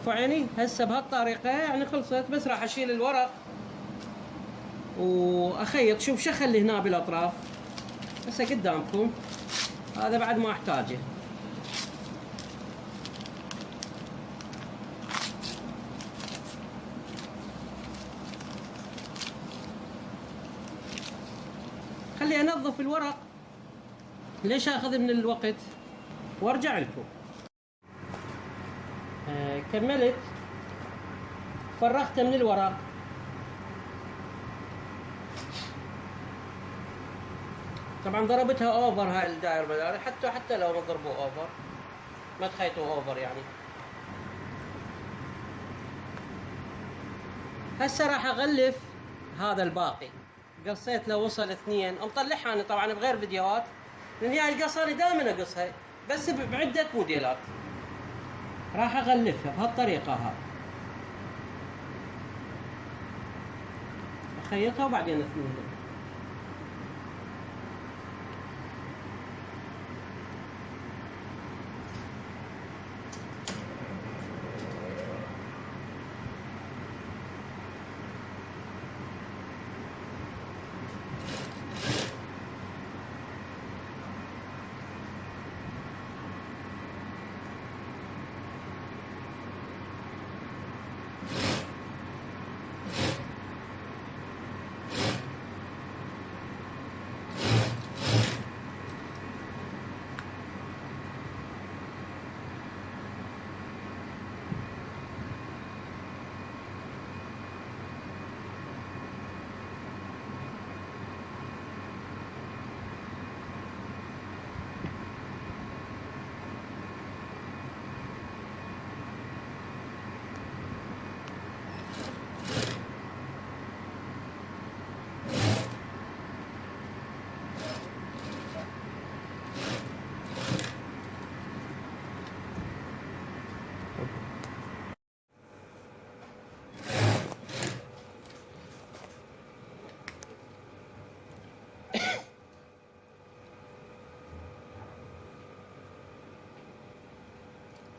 شوفوا عيني هسه بهالطريقة يعني خلصت. بس راح اشيل الورق واخيط. شوف شو اخلي هنا بالاطراف هسه قدامكم. هذا بعد ما احتاجه. خلي انظف الورق. ليش اخذ من الوقت وارجع لكم. كملت فرغته من الورق. طبعا ضربتها اوفر هاي الداير مداري. حتى لو ما ضربوا اوفر ما تخيطوا اوفر يعني. هسه راح اغلف هذا الباقي. قصيت له وصل 2. مطلعها انا طبعا بغير فيديوهات لان هاي القصه انا دائما اقصها بس بعده موديلات. راح اغلفها بهالطريقه هاي. اخيطها وبعدين اثنيها.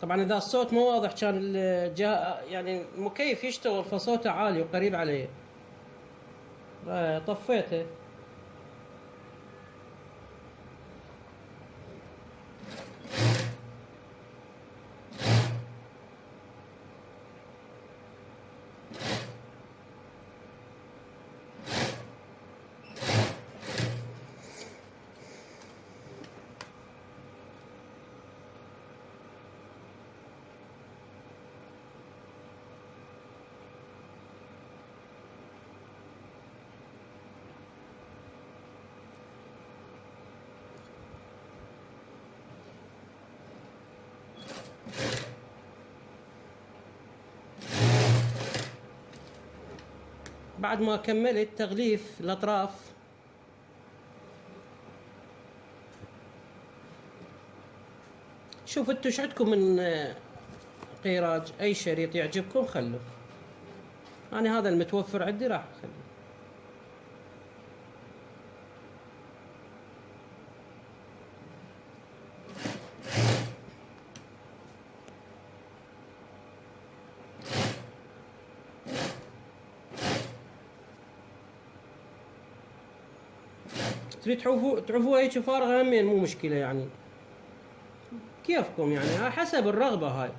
طبعا اذا الصوت مو واضح كان يعني المكيف يشتغل فصوته عالي وقريب عليه. طفيته. بعد ما كملت تغليف الاطراف شوف انتوا ايش عندكم من قيراج. اي شريط يعجبكم خلوه. انا هذا المتوفر عندي راح اخليه. تريد تعوفوها هيك فارغه همين مو مشكله يعني. كيفكم يعني حسب الرغبه هاي.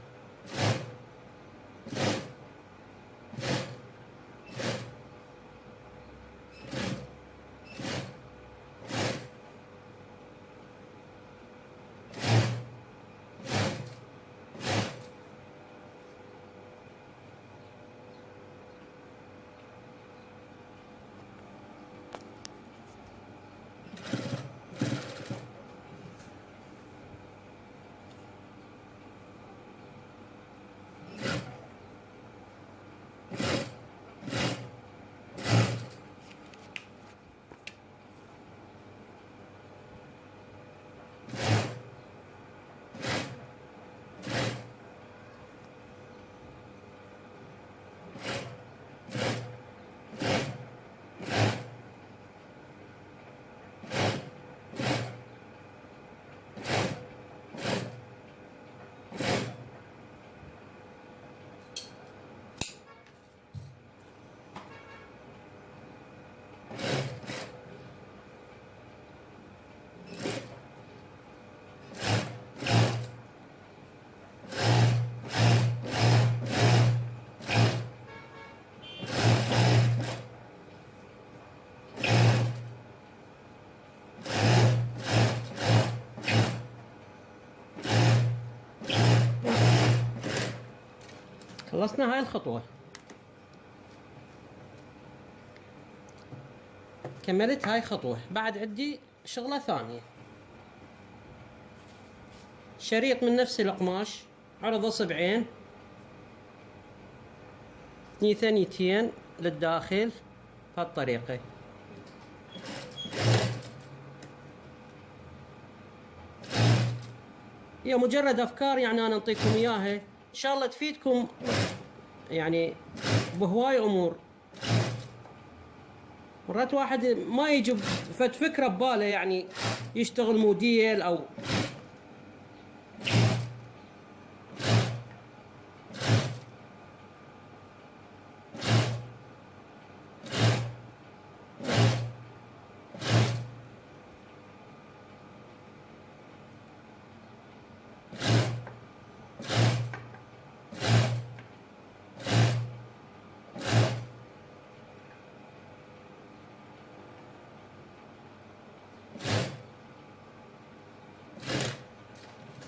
خلصنا هاي الخطوة. كملت هاي خطوة. بعد عندي شغلة ثانية، شريط من نفس القماش، عرض اصبعين، 2 ثانيتين للداخل بهالطريقة. هي مجرد افكار يعني انا انطيكم اياها، ان شاء الله تفيدكم يعني بهواي امور. مرات واحد ما يجي فد فكرة بباله يعني يشتغل موديل او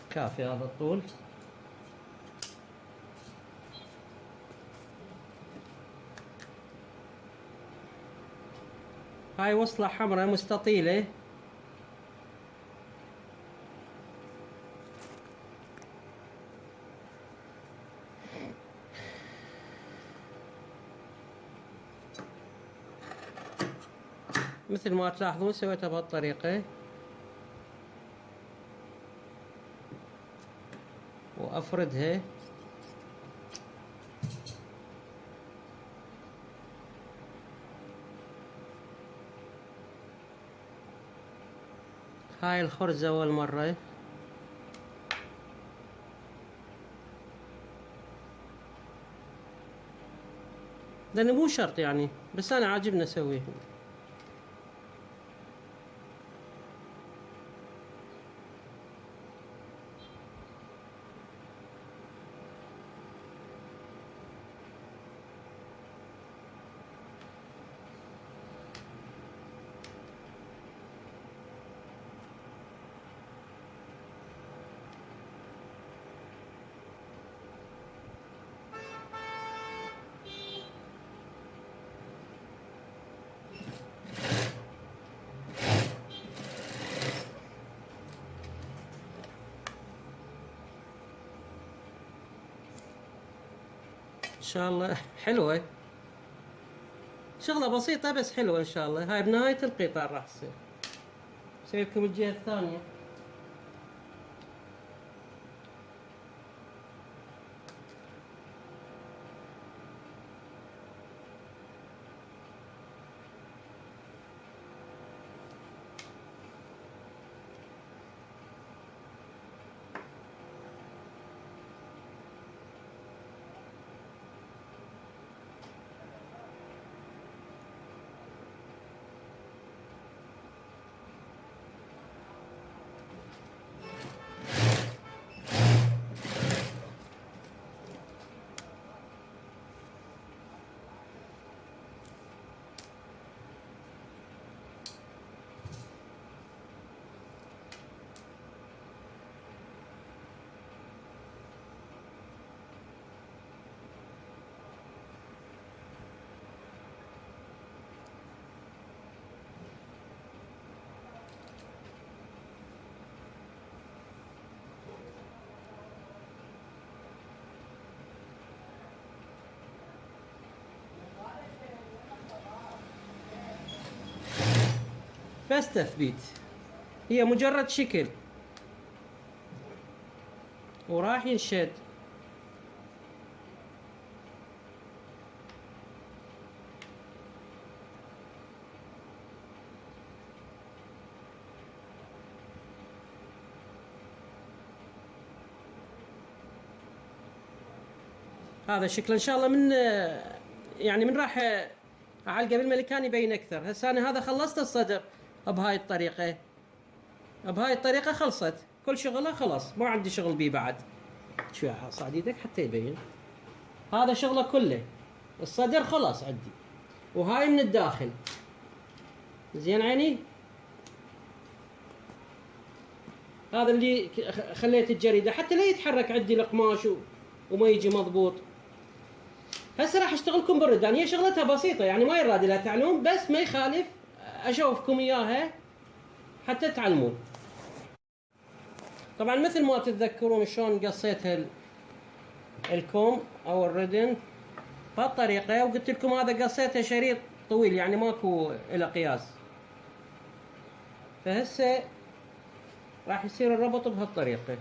كافي هذا الطول. هاي وصلة حمراء مستطيلة، مثل ما تلاحظون سويتها بهالطريقة، وافردها هاي الخرزة اول مرة. لأنه مو شرط يعني، بس أنا عاجبني أسويه. إن شاء الله حلوة، شغلة بسيطة بس حلوة إن شاء الله. هاي بنهاية القطار راح تصير. أسوي لكم الجهة الثانية. بس تثبيت، هي مجرد شكل وراح ينشد. هذا شكل ان شاء الله من يعني من راح اعلقه بالملكان يبين اكثر. هسه انا هذا خلصت الصدر بهاي الطريقة، بهاي الطريقة خلصت كل شغلها، خلاص ما عندي شغل بيه بعد. شو صعد ايدك حتى يبين. هذا شغله كله، الصدر خلاص عندي، وهاي من الداخل. زين عيني، هذا اللي خليت الجريدة حتى لا يتحرك عندي القماش وما يجي مضبوط. هسه راح اشتغلكم بالردان، هي شغلتها بسيطه يعني ما يراد لها تعلم، بس ما يخالف اشوفكم اياها حتى تعلمون. طبعا مثل ما تتذكرون شلون قصيت الكوم او الردن بهالطريقه، وقلت لكم هذا قصيته شريط طويل يعني ماكو له قياس. فهسه راح يصير الربط بهالطريقه.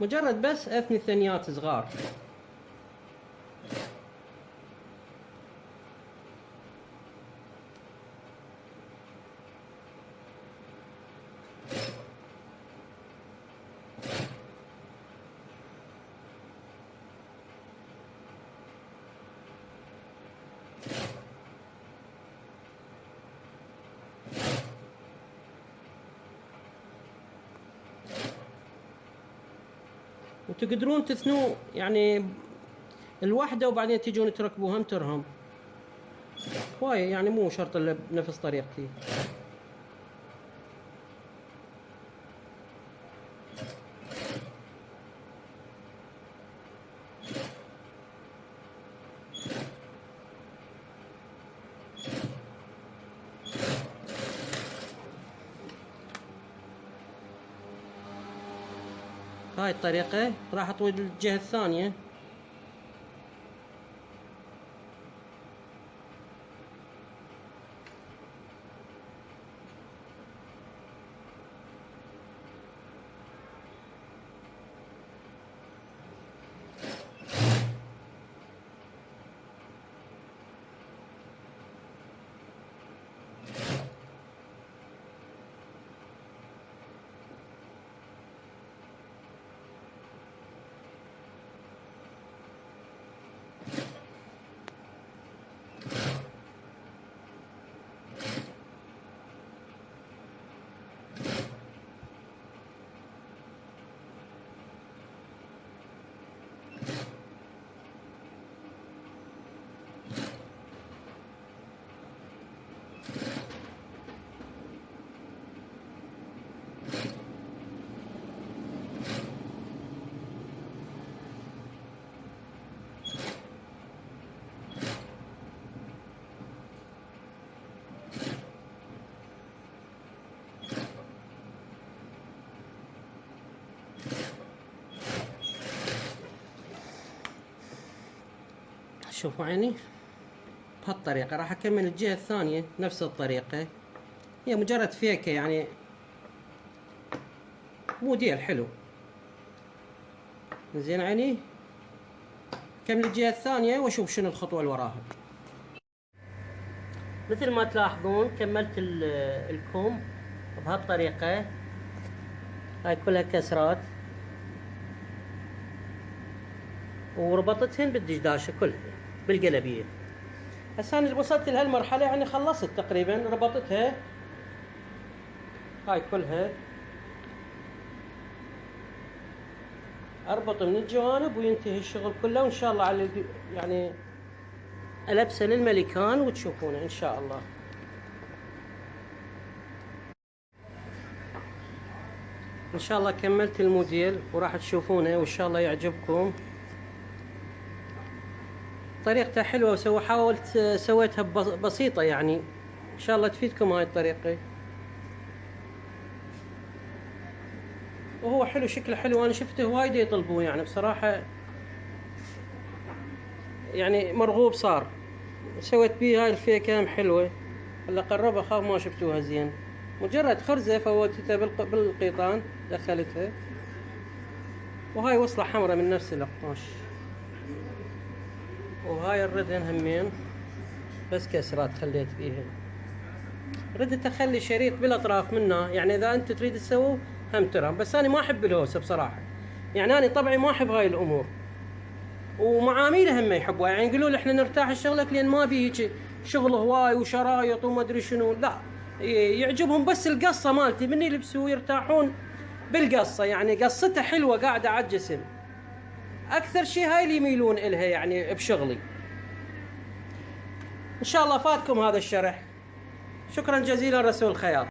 مجرد بس اثني ثنيات صغار. وتقدرون تثنوا يعني الوحدة وبعدين تجون تركبوها مترهم هواي، يعني مو شرط الا بنفس طريقتي. هاي الطريقة راح اطوي الجهة الثانية. شوفوا عيني بهالطريقة راح اكمل الجهة الثانية نفس الطريقة. هي مجرد فيكة يعني موديل حلو. زين عيني كمل الجهة الثانية واشوف شنو الخطوة اللي وراها. مثل ما تلاحظون كملت الكوم بهالطريقة. هاي كلها كسرات وربطتهن بالدشداشة كلها بالقلبية. هسه انا وصلت لهالمرحلة يعني خلصت تقريبا ربطتها هاي كلها. اربط من الجوانب وينتهي الشغل كله، وان شاء الله على يعني البسه للملكان وتشوفونه ان شاء الله. ان شاء الله كملت الموديل وراح تشوفونه وان شاء الله يعجبكم. طريقته حلوة حاولت سويتها بسيطة يعني ان شاء الله تفيدكم هاي الطريقة. وهو حلو شكله حلو، انا شفته وايد يطلبوه يعني بصراحة يعني مرغوب صار. سويت بيه هاي الفيكة حلوة. هلا قربها خاف ما شفتوها زين. مجرد خرزة فوتتها بالقيطان دخلتها. وهاي وصلة حمراء من نفس القماش. وهاي الردن همين بس كسرات خليت بيها. ردت اخلي شريط بالاطراف منها يعني اذا انت تريد تسوي هم ترى، بس انا ما احب الهوسه بصراحه. يعني انا طبعي ما احب هاي الامور. ومعاميله هم يحبوها يعني يقولوا لي احنا نرتاح شغلك لان ما بيه هيك شغل هواي وشرايط وما ادري شنو، لا يعجبهم بس القصه مالتي من يلبسوا ويرتاحون بالقصة، يعني قصتها حلوة قاعدة على الجسم. أكثر شيء هاي اللي يميلون إلها يعني بشغلي. إن شاء الله فاتكم هذا الشرح. شكرا جزيلا رسول الخياط.